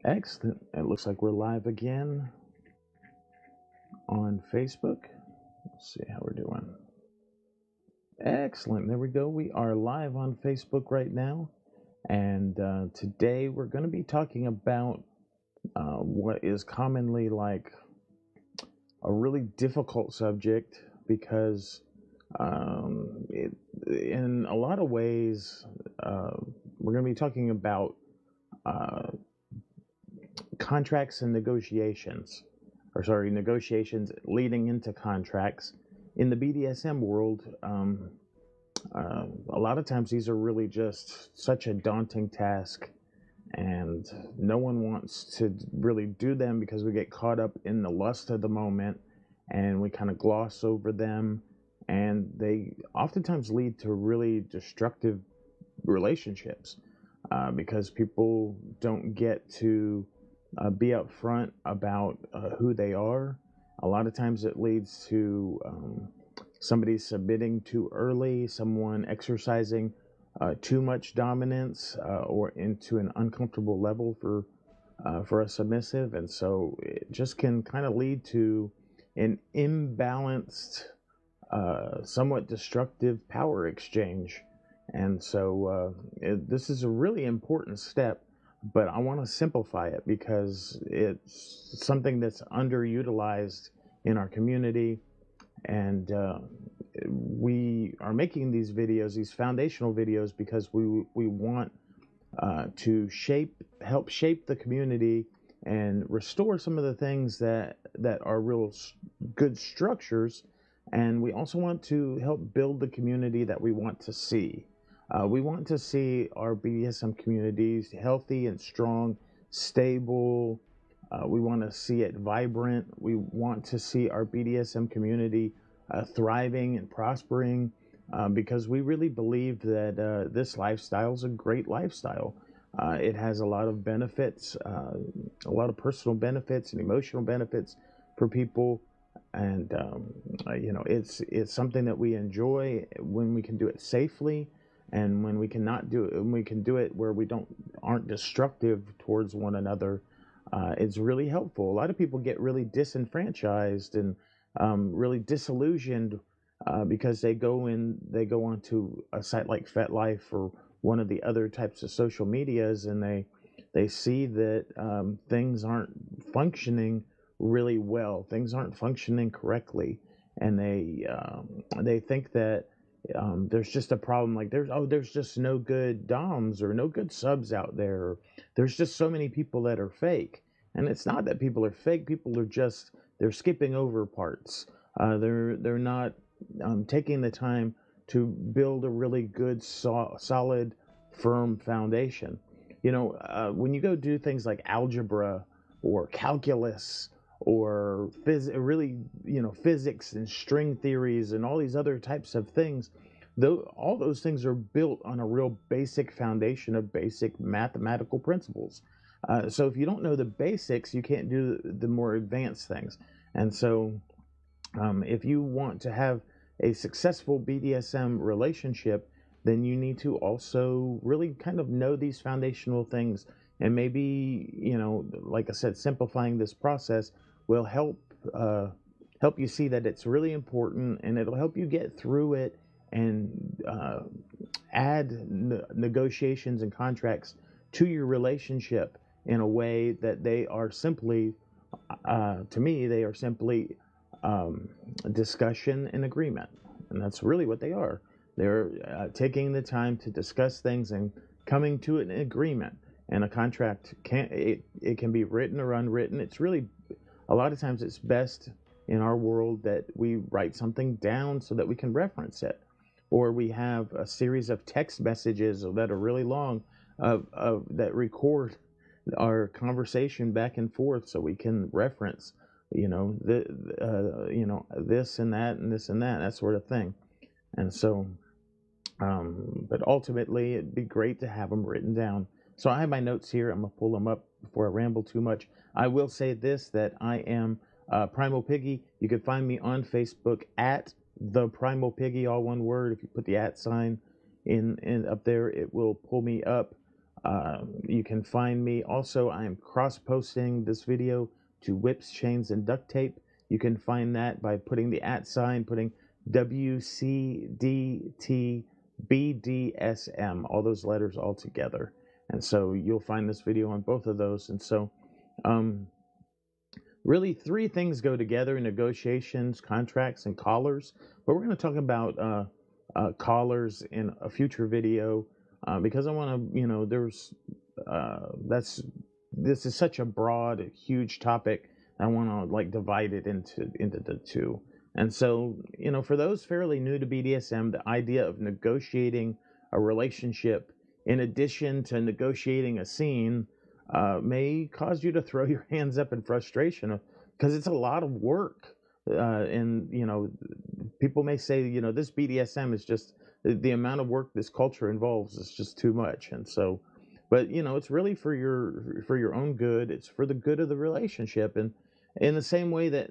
Excellent. It looks like we're live again on Facebook. Let's see how we're doing. Excellent. There we go. We are live on Facebook right now. And today we're going to be talking about what is commonly like a really difficult subject because in a lot of ways, we're going to be talking about uh, contracts and negotiations, or sorry, negotiations leading into contracts. In the BDSM world, a lot of times these are really just such a daunting task, and no one wants to really do them because we get caught up in the lust of the moment and we kind of gloss over them, and they oftentimes lead to really destructive relationships because people don't get to be upfront about who they are. A lot of times it leads to somebody submitting too early, someone exercising too much dominance or into an uncomfortable level for a submissive, and so it just can kind of lead to an imbalanced, somewhat destructive power exchange. And so this is a really important step, but I want to simplify it because it's something that's underutilized in our community. And we are making these videos, these foundational videos, because we want to help shape the community and restore some of the things that are real good structures. And we also want to help build the community that we want to see. We want to see our BDSM communities healthy and strong, stable. We want to see it vibrant. We want to see our BDSM community thriving and prospering because we really believe that this lifestyle is a great lifestyle. It has a lot of benefits, a lot of personal benefits and emotional benefits for people. And it's something that we enjoy when we can do it safely, and when we cannot do it, and we can do it where we aren't destructive towards one another. It's really helpful. A lot of people get really disenfranchised and really disillusioned because they go onto a site like FetLife or one of the other types of social medias, and they see that things aren't functioning really well. Things aren't functioning correctly, and they think that there's just a problem. Like there's just no good DOMs or no good subs out there. Or there's just so many people that are fake, and it's not that people are fake. People are just they're skipping over parts. They're not taking the time to build a really good, solid, firm foundation. When you go do things like algebra or calculus or really, physics and string theories and all these other types of things, though all those things are built on a real basic foundation of basic mathematical principles. So if you don't know the basics, you can't do the more advanced things. And so if you want to have a successful BDSM relationship, then you need to also really kind of know these foundational things. And maybe, like I said, simplifying this process will help you see that it's really important, and it'll help you get through it and add negotiations and contracts to your relationship in a way that they are simply, to me, they are simply discussion and agreement. And that's really what they are. They're taking the time to discuss things and coming to an agreement. And a contract it can be written or unwritten. It's really a lot of times it's best in our world that we write something down so that we can reference it, or we have a series of text messages that are really long that record our conversation back and forth so we can reference this and that and this and that sort of thing. And so but ultimately it'd be great to have them written down. So I have my notes here. I'm gonna pull them up before I ramble too much. I will say this, that I am Primal Piggy. You can find me on Facebook at the Primal Piggy, all one word. If you put the at sign in up there, it will pull me up. You can find me. Also, I am cross-posting this video to whips, chains, and duct tape. You can find that by putting the @ putting WCDTBDSM, all those letters all together. And so you'll find this video on both of those. And so really, three things go together: negotiations, contracts, and collars. But we're going to talk about collars in a future video because I want to, this is such a broad, huge topic. I want to like divide it into the two. And so, for those fairly new to BDSM, the idea of negotiating a relationship in addition to negotiating a scene may cause you to throw your hands up in frustration because it's a lot of work. And, people may say, this BDSM is just the amount of work this culture involves is just too much. And so, but, it's really for your own good. It's for the good of the relationship. And in the same way that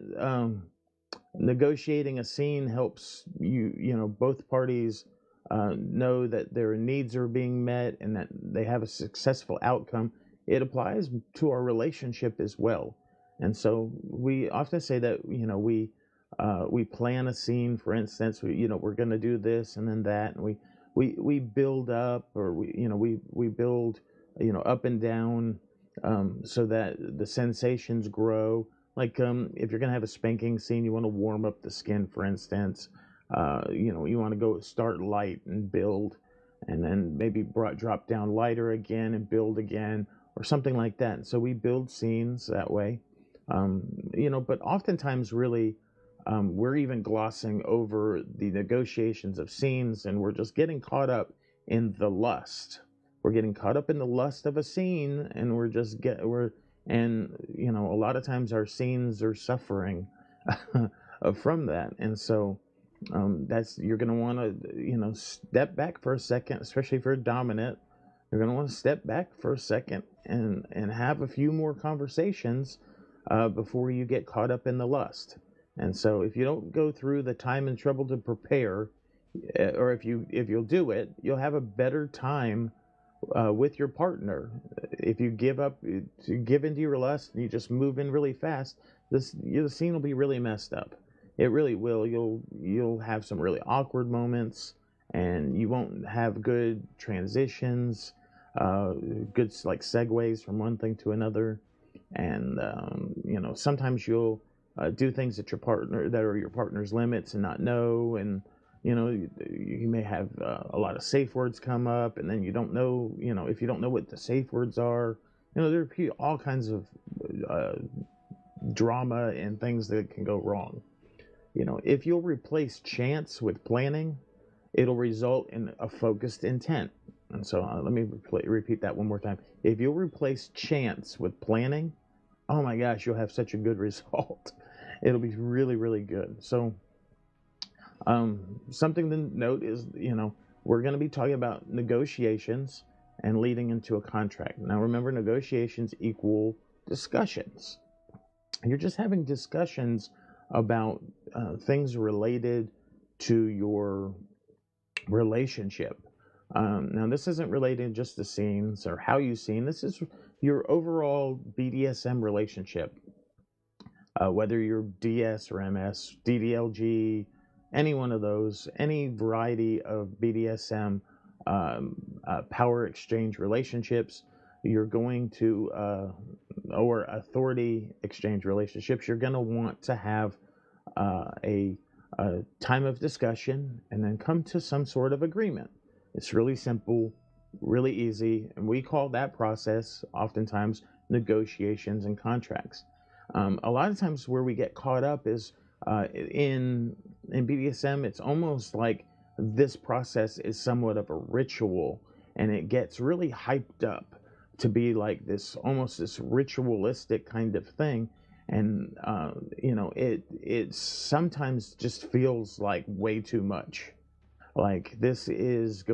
negotiating a scene helps both parties know that their needs are being met and that they have a successful outcome, it applies to our relationship as well. And so we often say that we plan a scene. For instance, we're going to do this and then that, and we build up, or we build up and down, so that the sensations grow. Like if you're going to have a spanking scene, you want to warm up the skin, for instance. You want to go start light and build, and then maybe drop down lighter again and build again, or something like that. And so we build scenes that way. But oftentimes, really, we're even glossing over the negotiations of scenes, and we're just getting caught up in the lust. We're getting caught up in the lust of a scene, and a lot of times our scenes are suffering from that. And so you're going to want to step back for a second, especially if you're dominant. You're going to want to step back for a second and have a few more conversations before you get caught up in the lust. And so if you don't go through the time and trouble to prepare, or if you'll do it, you'll have a better time with your partner. If you give into your lust and you just move in really fast, the scene will be really messed up. It really will. You'll have some really awkward moments, and you won't have good transitions, good like segues from one thing to another. And sometimes you'll do things that are your partner's limits and not know. And you may have a lot of safe words come up, and then you don't know, if you don't know what the safe words are, there are all kinds of drama and things that can go wrong. If you'll replace chance with planning, it'll result in a focused intent. And so let me repeat that one more time. If you'll replace chance with planning, oh my gosh, you'll have such a good result. It'll be really, really good. So something to note is, we're going to be talking about negotiations and leading into a contract. Now, remember, negotiations equal discussions. You're just having discussions about things related to your relationship. Now, this isn't related just to scenes or how you scene. This is your overall BDSM relationship. Whether you're DS or MS, DDLG, any one of those, any variety of BDSM power exchange relationships, you're going to, or authority exchange relationships, you're going to want to have a time of discussion and then come to some sort of agreement. It's really simple, really easy, and we call that process oftentimes negotiations and contracts. A lot of times where we get caught up is in BDSM, it's almost like this process is somewhat of a ritual, and it gets really hyped up to be like this, almost this ritualistic kind of thing. And it sometimes just feels like way too much. Like this is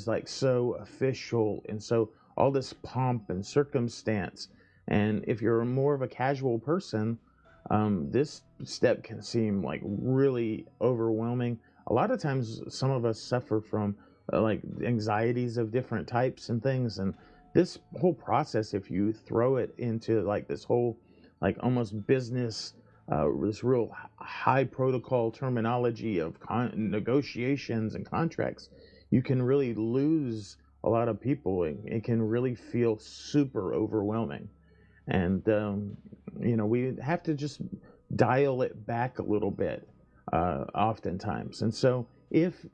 like so official, and so all this pomp and circumstance. And if you're more of a casual person, this step can seem like really overwhelming. A lot of times, some of us suffer from like anxieties of different types and things. And this whole process, if you throw it into like this whole like almost business, this real high protocol terminology of negotiations and contracts, you can really lose a lot of people. It can really feel super overwhelming. And we have to just dial it back a little bit, oftentimes. And so if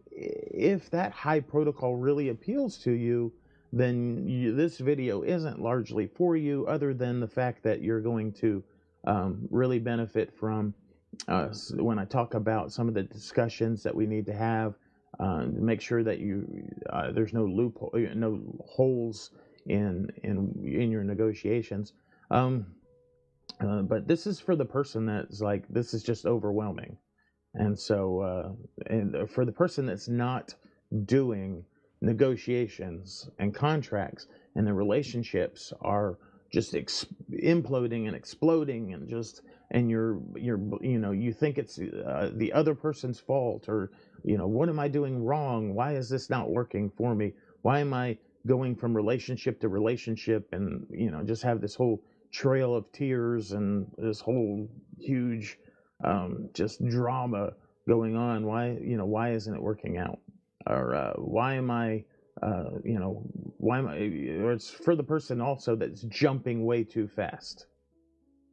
that high protocol really appeals to you, then this video isn't largely for you, other than the fact that you're going to really benefit from when I talk about some of the discussions that we need to have. Make sure that there's no loophole, no holes in your negotiations. But this is for the person that's like, this is just overwhelming. And so, and for the person that's not doing negotiations and contracts, and the relationships are just imploding and exploding, and you think it's the other person's fault, or what am I doing wrong? Why is this not working for me? Why am I going from relationship to relationship, and just have this whole trail of tears and this whole huge just drama going on? Why isn't it working out? Or why am I or it's for the person also that's jumping way too fast.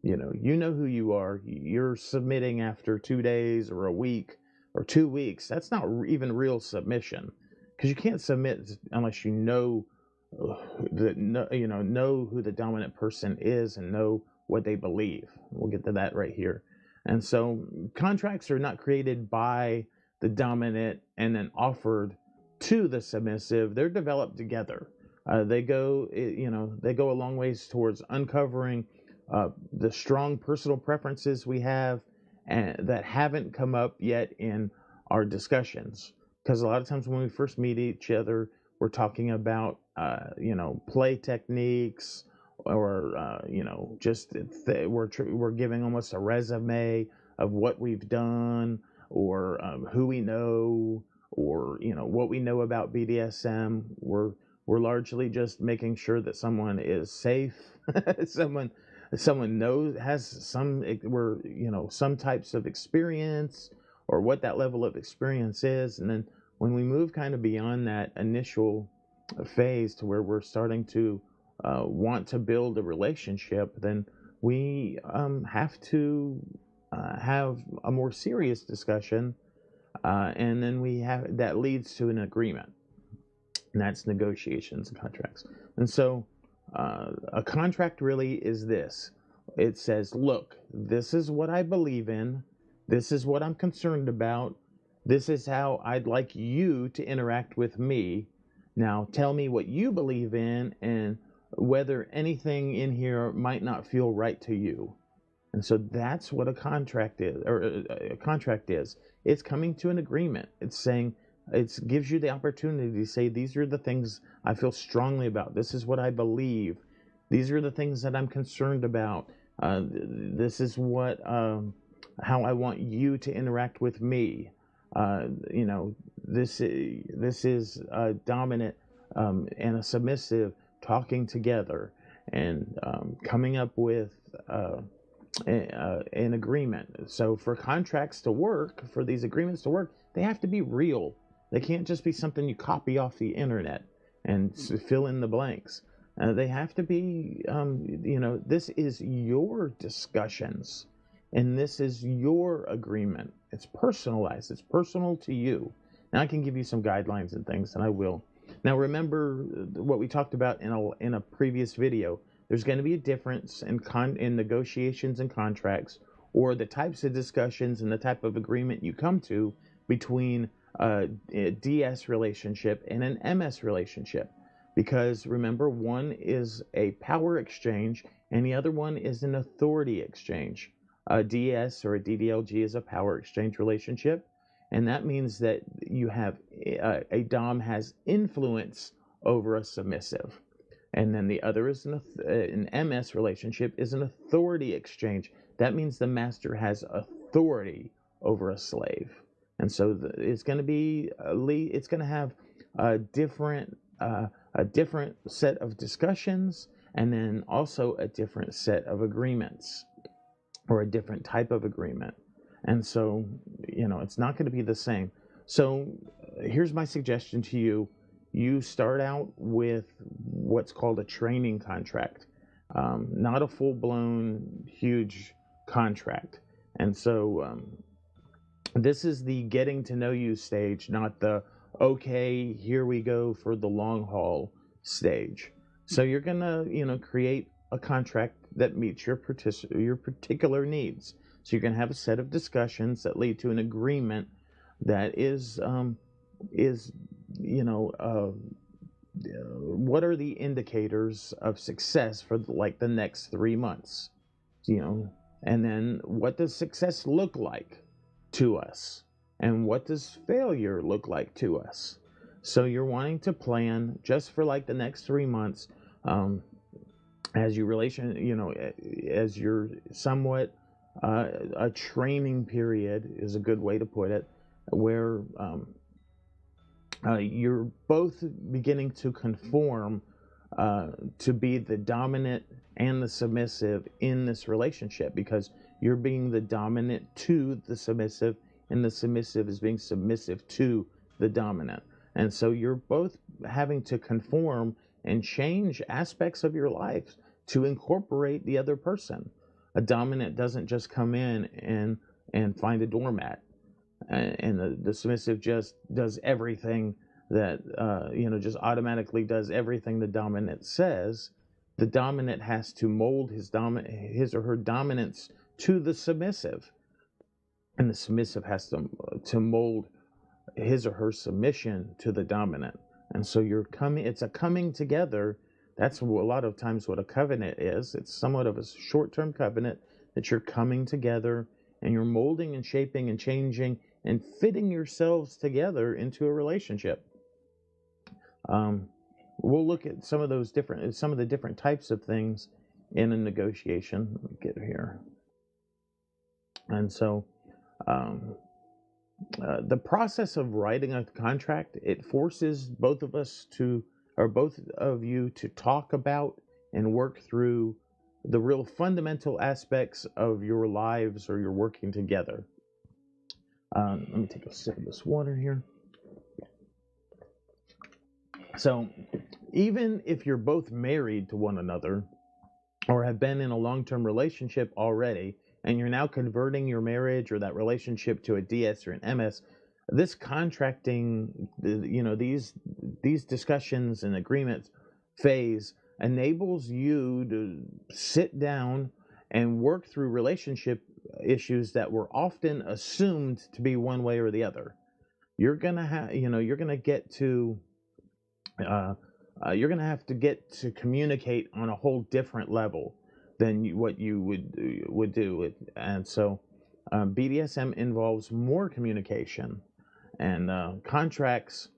You know who you are. You're submitting after 2 days or a week or 2 weeks. That's not even real submission, because you can't submit unless you know know who the dominant person is and know what they believe. We'll get to that right here. And so contracts are not created by the dominant and then offered to the submissive. They're developed together. They go a long ways towards uncovering the strong personal preferences we have and that haven't come up yet in our discussions. Because a lot of times when we first meet each other, we're talking about play techniques, or we're giving almost a resume of what we've done, or who we know, or what we know about BDSM. We're largely just making sure that someone is safe, someone has some types of experience, or what that level of experience is. And then when we move kind of beyond that initial phase to where we're starting to want to build a relationship, then we have to have a more serious discussion, and then that leads to an agreement, and that's negotiations and contracts. And so a contract really is this. It says, look, this is what I believe in, this is what I'm concerned about, this is how I'd like you to interact with me. Now tell me what you believe in, and whether anything in here might not feel right to you. And so that's what a contract is, or a contract is. It's coming to an agreement. It's saying, it gives you the opportunity to say, these are the things I feel strongly about. This is what I believe. These are the things that I'm concerned about. This is how I want you to interact with me. This is a dominant and a submissive talking together, and coming up with an agreement. So for contracts to work, for these agreements to work, they have to be real. They can't just be something you copy off the internet and fill in the blanks. They have to be, this is your discussions, and this is your agreement. It's personalized. It's personal to you. Now I can give you some guidelines and things, and I will. Now remember what we talked about in a previous video. There's going to be a difference in negotiations and contracts, or the types of discussions and the type of agreement you come to between a DS relationship and an MS relationship. Because remember, one is a power exchange and the other one is an authority exchange. A DS or a DDLG is a power exchange relationship, and that means that you have a Dom has influence over a submissive. And then the other is an MS relationship is an authority exchange. That means the master has authority over a slave. And so it's going to have different a different set of discussions, and then also a different set of agreements, or a different type of agreement. And so, it's not going to be the same. So here's my suggestion to you. You start out with what's called a training contract, not a full-blown huge contract. And so this is the getting to know you stage, not the okay, here we go for the long haul stage. So you're gonna, create a contract that meets your particular needs. So you're gonna have a set of discussions that lead to an agreement that is what are the indicators of success for like the next 3 months, and then what does success look like to us, and what does failure look like to us. So you're wanting to plan just for like the next 3 months, as as your somewhat a training period is a good way to put it, where you're both beginning to conform to be the dominant and the submissive in this relationship, because you're being the dominant to the submissive, and the submissive is being submissive to the dominant. And so you're both having to conform and change aspects of your life to incorporate the other person. A dominant doesn't just come in and find a doormat, and the submissive just does everything that just automatically does everything the dominant says. The dominant has to mold his or her dominance to the submissive, and the submissive has to mold his or her submission to the dominant. And so it's a coming together. That's a lot of times what a covenant is. It's somewhat of a short-term covenant that you're coming together, and you're molding and shaping and changing and fitting yourselves together into a relationship. We'll look at some of the different types of things in a negotiation. Let me get here. And so, the process of writing a contract, it forces both of you to talk about and work through the real fundamental aspects of your lives or your working together. Let me take a sip of this water here. So, even if you're both married to one another or have been in a long-term relationship already, and you're now converting your marriage or that relationship to a DS or an MS, this contracting, these discussions and agreements phase enables you to sit down and work through relationship issues that were often assumed to be one way or the other. You're gonna have to get to communicate on a whole different level than what you would do. And so BDSM involves more communication, and contracts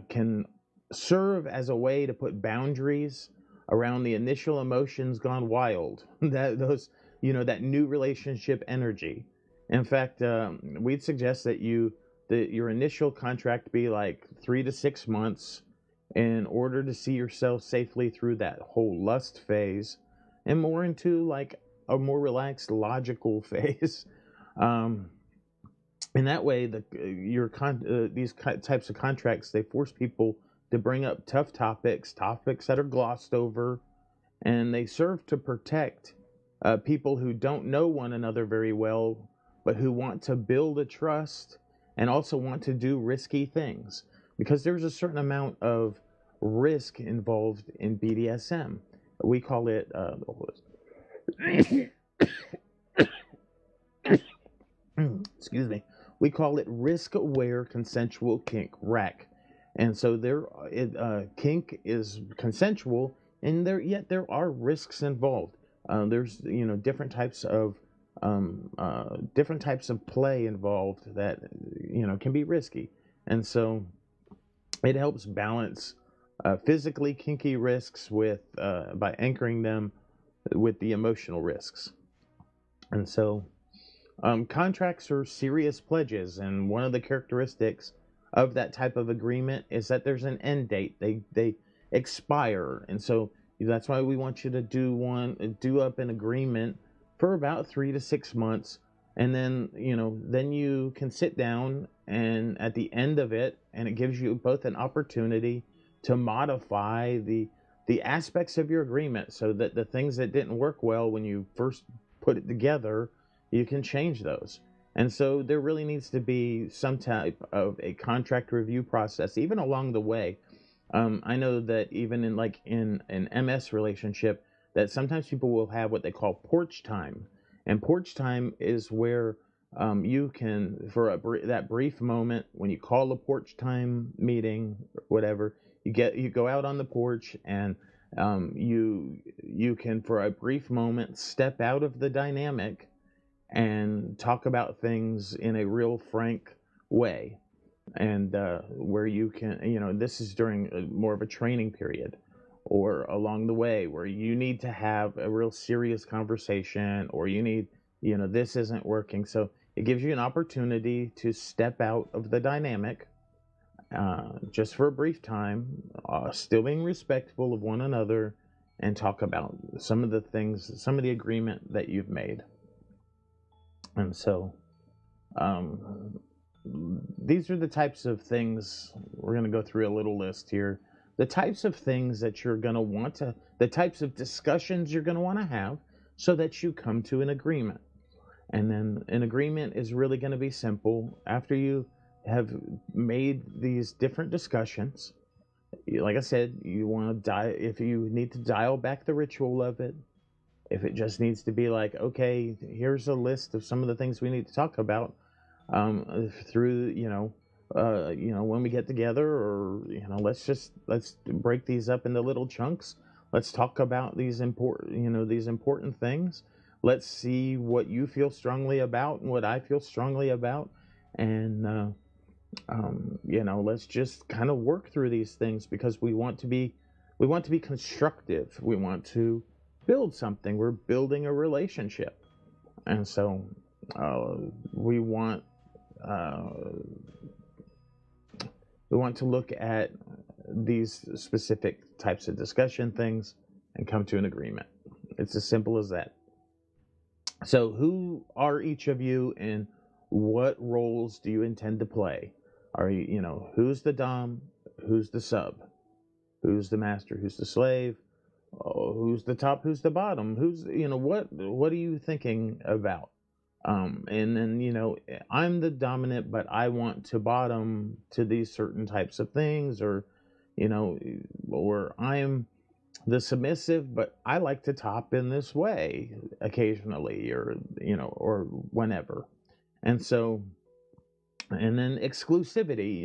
can serve as a way to put boundaries around the initial emotions gone wild, that new relationship energy. In fact, we'd suggest that your initial contract be like 3 to 6 months, in order to see yourself safely through that whole lust phase, and more into like a more relaxed, logical phase. In that way, these types of contracts, they force people to bring up tough topics that are glossed over, and they serve to protect people who don't know one another very well, but who want to build a trust and also want to do risky things, because there's a certain amount of risk involved in BDSM. We call it excuse me. We call it risk-aware consensual kink rack. And so kink is consensual, and yet there are risks involved. There's different types of play involved that can be risky, and so it helps balance physically kinky risks by anchoring them with the emotional risks. And so contracts are serious pledges, and one of the characteristics of that type of agreement is that there's an end date. They expire, and so that's why we want you to do up an agreement for about 3 to 6 months, and then then you can sit down and at the end of it, and it gives you both an opportunity to modify the aspects of your agreement so that the things that didn't work well when you first put it together, you can change those. And so there really needs to be some type of a contract review process, even along the way. I know that even in an MS relationship, that sometimes people will have what they call porch time, and porch time is where you can, for that brief moment when you call a porch time meeting or whatever, you go out on the porch, and you can, for a brief moment, step out of the dynamic and talk about things in a real frank way, and where you can, this is during more of a training period, or along the way where you need to have a real serious conversation, or you need, this isn't working. So it gives you an opportunity to step out of the dynamic, just for a brief time, still being respectful of one another, and talk about some of the things, some of the agreement that you've made. And so these are the types of things we're going to go through a little list here. The types of things that you're going to want to, the types of discussions you're going to want to have so that you come to an agreement. And then an agreement is really going to be simple. After you have made these different discussions, like I said, you want to if you need to dial back the ritual of it, if it just needs to be like, okay, here's a list of some of the things we need to talk about, through, when we get together, or, let's break these up into little chunks. Let's talk about these important things. Let's see what you feel strongly about and what I feel strongly about. And, let's just kind of work through these things, because we want to be constructive. We want to build something. We're building a relationship. And so we want to look at these specific types of discussion things and come to an agreement. It's as simple as that. So who are each of you, and what roles do you intend to play? Are you, who's the dom, who's the sub, who's the master, who's the slave, who's the top, who's the bottom, who's, what are you thinking about? And then, I'm the dominant, but I want to bottom to these certain types of things, or, or I'm the submissive, but I like to top in this way occasionally, or, or whenever. And so, and then exclusivity,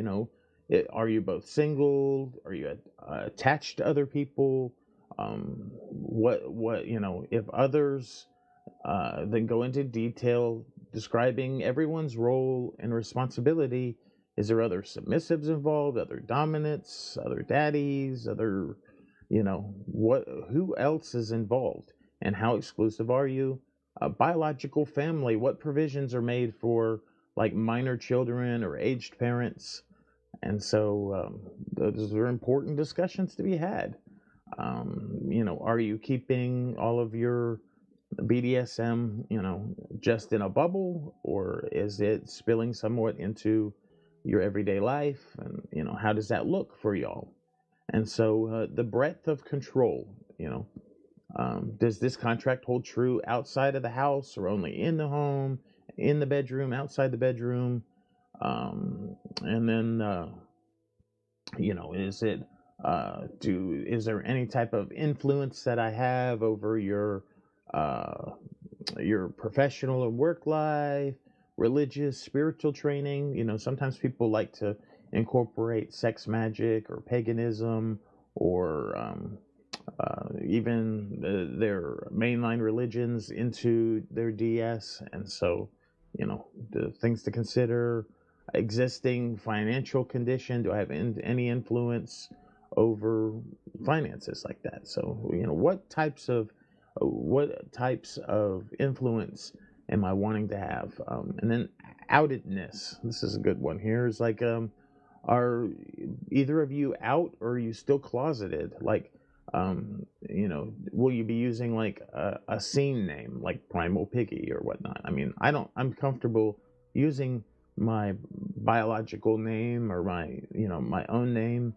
are you both single? Are you attached to other people? If others, then go into detail describing everyone's role and responsibility. Is there other submissives involved, other dominants, other daddies, other, who else is involved, and how exclusive are you? Biological family, what provisions are made for like minor children or aged parents? And so those are important discussions to be had. Are you keeping all of your BDSM, just in a bubble, or is it spilling somewhat into your everyday life? And, how does that look for y'all? And so the breadth of control, does this contract hold true outside of the house, or only in the home, in the bedroom, outside the bedroom? And then, is it, is there any type of influence that I have over your professional and work life, religious, spiritual training? Sometimes people like to incorporate sex magic or paganism, or even their mainline religions into their DS. And so, the things to consider: existing financial condition. Do I have any influence over finances like that? So, what types of influence am I wanting to have? And then outedness. This is a good one here. Is like, are either of you out, or are you still closeted? Like, will you be using like a scene name like Primal Piggy or whatnot? I mean, I'm comfortable using my biological name, or my own name,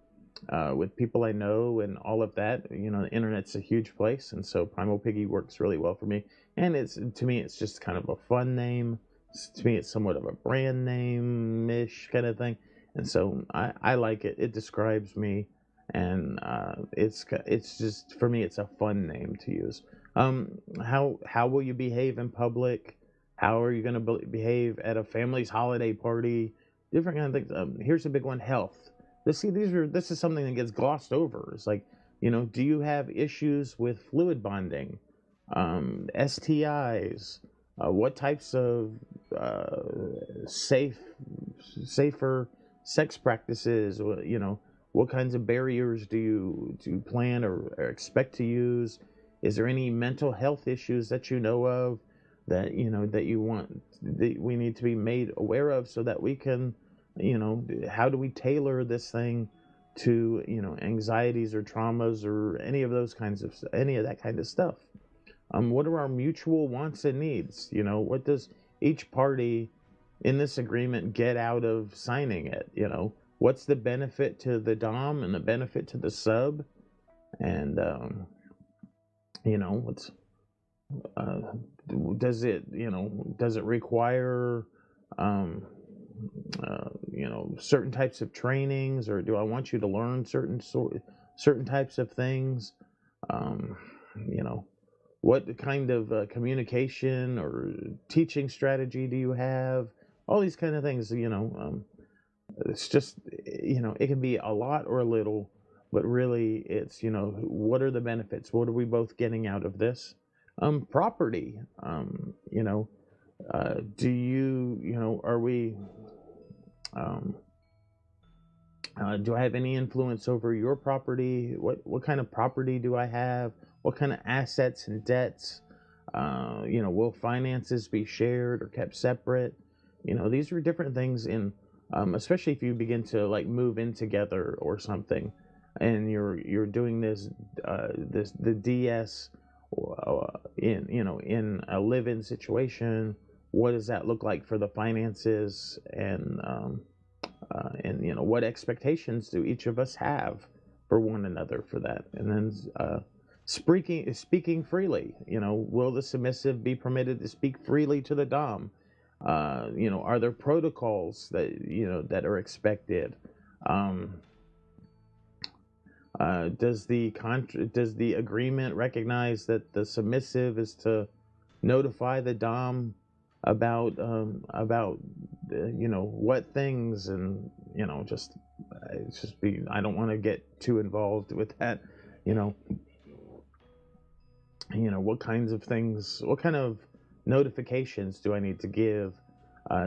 with people I know and all of that. The internet's a huge place, and so Primal Piggy works really well for me. And to me, it's just kind of a fun name. To me, it's somewhat of a brand name ish kind of thing, and so I like it. It describes me, and it's just, for me, it's a fun name to use. How will you behave in public? How are you going to behave at a family's holiday party? Different kind of things. Here's a big one: health. This is something that gets glossed over. It's like, do you have issues with fluid bonding, STIs? What types of safer sex practices? What kinds of barriers do you plan or expect to use? Is there any mental health issues that you know of, that we need to be made aware of, so that we can, how do we tailor this thing to, anxieties or traumas, or any of that kind of stuff? What are our mutual wants and needs? What does each party in this agreement get out of signing it? What's the benefit to the dom and the benefit to the sub? And what's uh, does it require certain types of trainings, or do I want you to learn certain types of things? Um, you know, what kind of communication or teaching strategy do you have? All these kind of things. It's just, it can be a lot or a little, but really it's, what are the benefits? What are we both getting out of this? Property. Do are we, um, do I have any influence over your property? What kind of property do I have? What kind of assets and debts? Will finances be shared or kept separate? These are different things especially if you begin to like move in together or something, and you're doing the DS in a live-in situation. What does that look like for the finances, and what expectations do each of us have for one another for that? And then speaking freely. Will the submissive be permitted to speak freely to the dom? Are there protocols that are expected? um, does the agreement recognize that the submissive is to notify the dom about what things, and just it's just be I don't want to get too involved with that. you know what kinds of things, what kind of notifications do I need to give?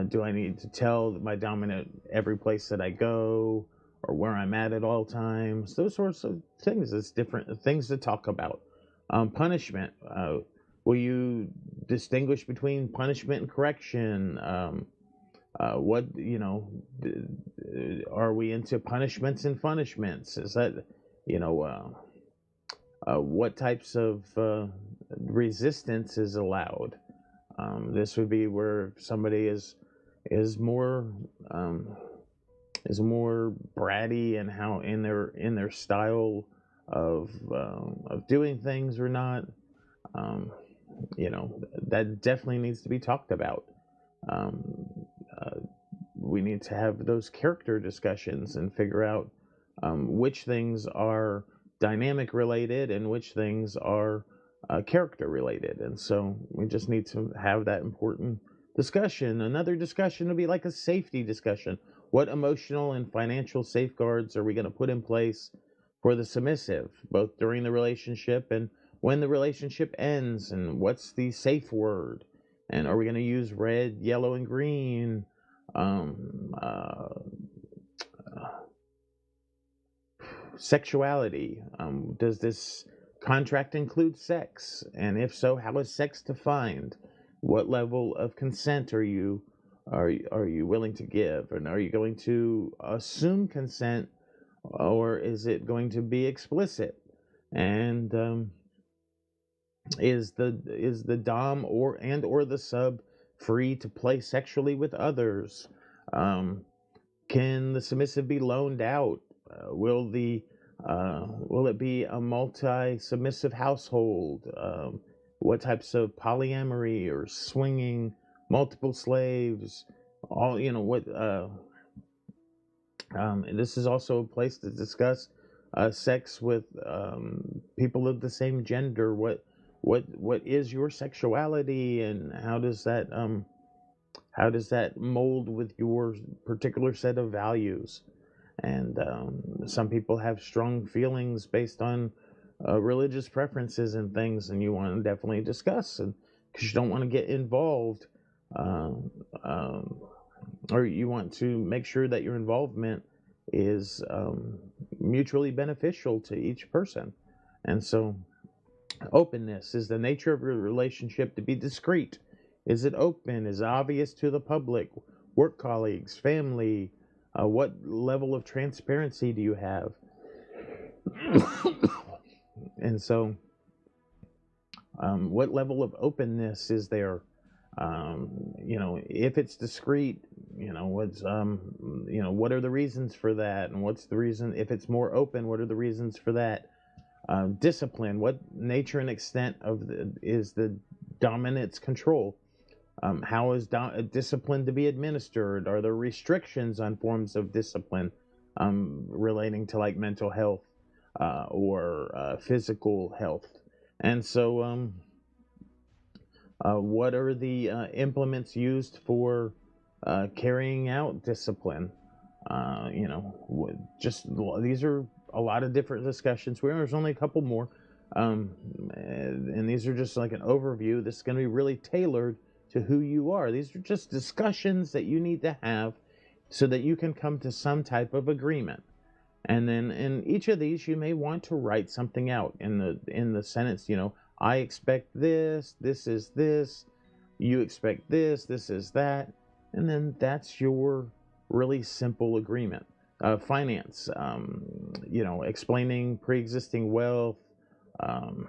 Do I need to tell my dominant every place that I go, or where I'm at all times? Those sorts of things. It's different things to talk about. Punishment. Will you distinguish between punishment and correction? What are we into punishments and punishments? Is that what types of resistance is allowed? This would be where somebody is more is more bratty, and how in their style of doing things or not. Um, that definitely needs to be talked about. Um, uh, we need to have those character discussions and figure out which things are dynamic related and which things are character related. And so we just need to have that important discussion. Another discussion would be like a safety discussion. What emotional and financial safeguards are we going to put in place for the submissive, both during the relationship and when the relationship ends? And what's the safe word? And are we going to use red, yellow, and green? Um, uh, Sexuality. Does this contract include sex? And if so, how is sex defined? What level of consent are you are you willing to give, and are you going to assume consent, or is it going to be explicit? And is the dom or the sub free to play sexually with others? Can the submissive be loaned out? Will it be a multi-submissive household? What types of polyamory or swinging, multiple slaves? All what? And this is also a place to discuss sex with people of the same gender. What is your sexuality, and how does that mold with your particular set of values? And some people have strong feelings based on religious preferences and things, and you want to definitely discuss, and because you don't want to get involved, um, um, or you want to make sure that your involvement is mutually beneficial to each person. And so openness is the nature of your relationship to be discreet. Is it open? Is it obvious to the public, work colleagues, family? What level of transparency do you have? And so, what level of openness is there? If it's discreet, what are the reasons for that? And what's the reason if it's more open? What are the reasons for that? Discipline. What nature and extent is the dominance control? How is discipline to be administered? Are there restrictions on forms of discipline relating to like mental health or physical health? And so, what are the implements used for carrying out discipline? Just these are a lot of different discussions. There's only a couple more, and these are just like an overview. This is going to be really tailored to who you are. These are just discussions that you need to have so that you can come to some type of agreement. And then in each of these, you may want to write something out in the sentence. I expect this. This is this. You expect this. This is that. And then that's your really simple agreement. Finance. Explaining pre-existing wealth. Um,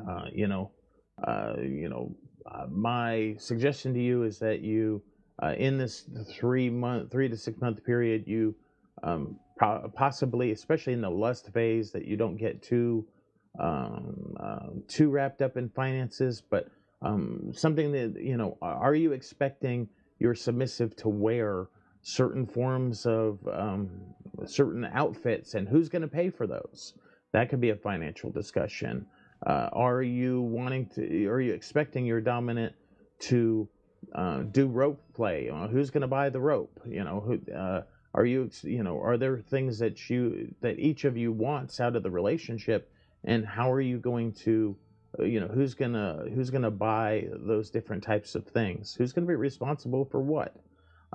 uh, you know, my suggestion to you is that you, in this 3 to 6 month period, you possibly, especially in the lust phase, that you don't get too wrapped up in finances, but something that are you expecting your submissive to wear certain forms of certain outfits, and who's going to pay for those? That could be a financial discussion. Are you expecting your dominant to do rope play? Who's going to buy the rope? Are there things that each of you wants out of the relationship, and how are you going to, who's gonna buy those different types of things? Who's going to be responsible for what?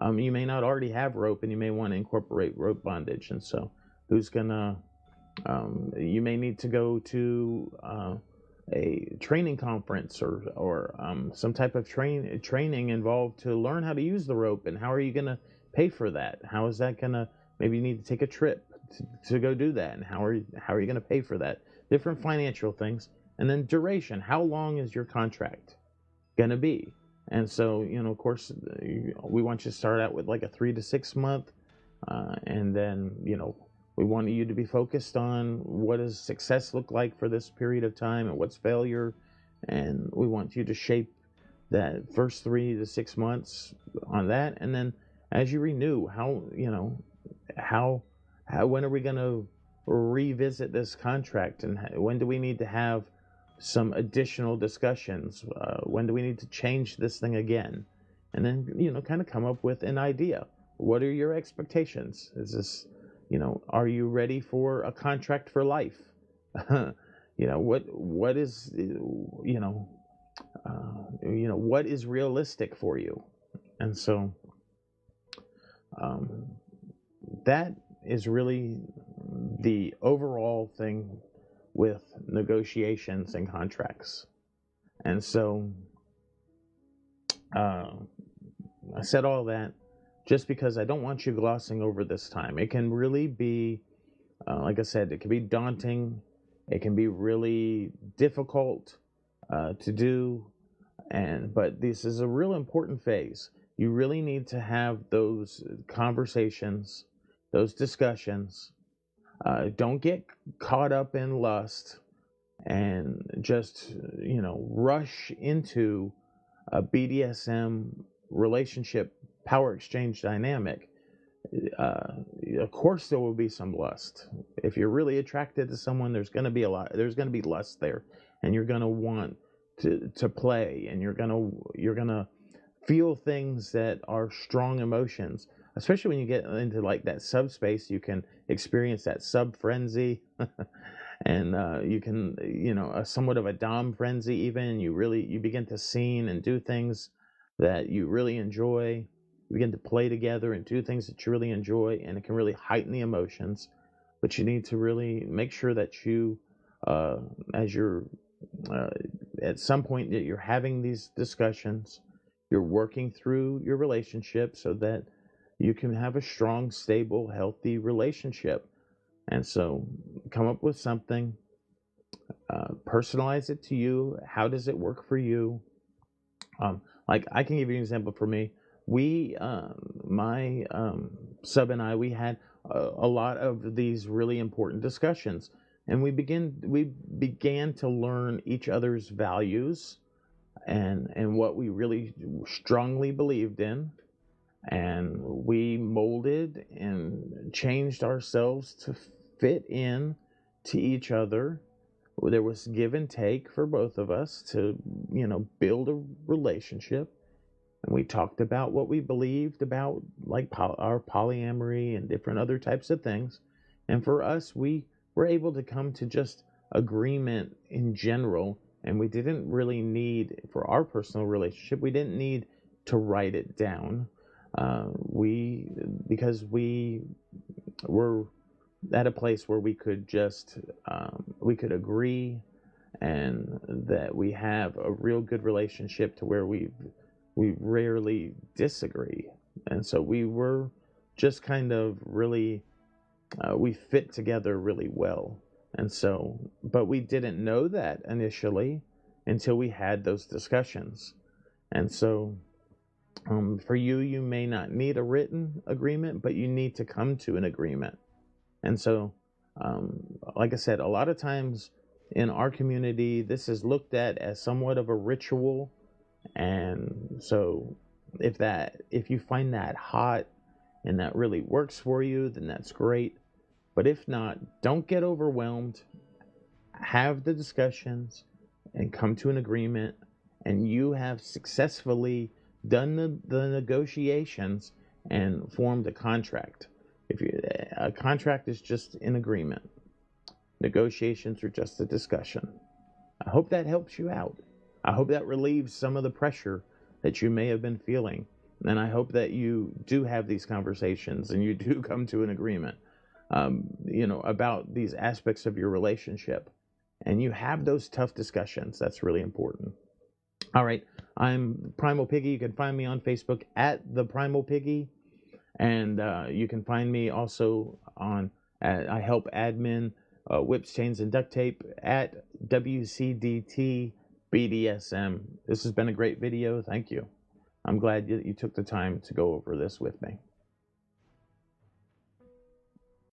You may not already have rope, and you may want to incorporate rope bondage, and so who's gonna you may need to go to a training conference or some type of training involved to learn how to use the rope, and how are you going to pay for that? How is that going to, maybe you need to take a trip to go do that, and how are you going to pay for that? Different financial things. And then duration. How long is your contract going to be? And so, of course, we want you to start out with like a 3 to 6 month, and then, we want you to be focused on what does success look like for this period of time, and what's failure. And we want you to shape that first 3 to 6 months on that. And then as you renew, how when are we going to revisit this contract, and when do we need to have some additional discussions? When do we need to change this thing again? And then, kind of come up with an idea. What are your expectations? Is this, are you ready for a contract for life? What is, what is realistic for you? And so that is really the overall thing with negotiations and contracts. And so I said all that just because I don't want you glossing over this time. It can really be, like I said, it can be daunting. It can be really difficult to do, but this is a real important phase. You really need to have those conversations, those discussions. Don't get caught up in lust and just, rush into a BDSM relationship power exchange dynamic. uh, of course there will be some lust. If you're really attracted to someone, there's going to be lust there, and you're going to want to play, and you're going to feel things that are strong emotions, especially when you get into like that subspace. You can experience that sub frenzy and you can, somewhat of a dom frenzy. Even you begin to scene and do things that you really enjoy. You begin to play together and do things that you really enjoy, and it can really heighten the emotions. But you need to really make sure that you, as you're uh, at some point that you're having these discussions, you're working through your relationship so that you can have a strong, stable, healthy relationship. And so come up with something, personalize it to you. How does it work for you? Like I can give you an example for me. My sub and I, we had a lot of these really important discussions, and we began to learn each other's values and what we really strongly believed in, and we molded and changed ourselves to fit in to each other. There was give and take for both of us to, build a relationship. And we talked about what we believed about, like our polyamory and different other types of things. And for us, we were able to come to just agreement in general. And we didn't really need, for our personal relationship, we didn't need to write it down. Because we were at a place where we could just we could agree, and that we have a real good relationship to where we rarely disagree. And so we were just kind of really we fit together really well. And so, but we didn't know that initially until we had those discussions. And so for you, you may not need a written agreement, but you need to come to an agreement. And so, like I said, a lot of times in our community, this is looked at as somewhat of a ritual. And so, if you find that hot and that really works for you, then that's great. But if not, don't get overwhelmed. Have the discussions and come to an agreement. And you have successfully done the negotiations and formed a contract. A contract is just an agreement. Negotiations are just a discussion. I hope that helps you out. I hope that relieves some of the pressure that you may have been feeling. And I hope that you do have these conversations and you do come to an agreement, about these aspects of your relationship. And you have those tough discussions. That's really important. All right. I'm Primal Piggy. You can find me on Facebook at the Primal Piggy. And you can find me also on, I help admin whips, chains, and duct tape at WCDT BDSM. This has been a great video. Thank you. I'm glad you took the time to go over this with me.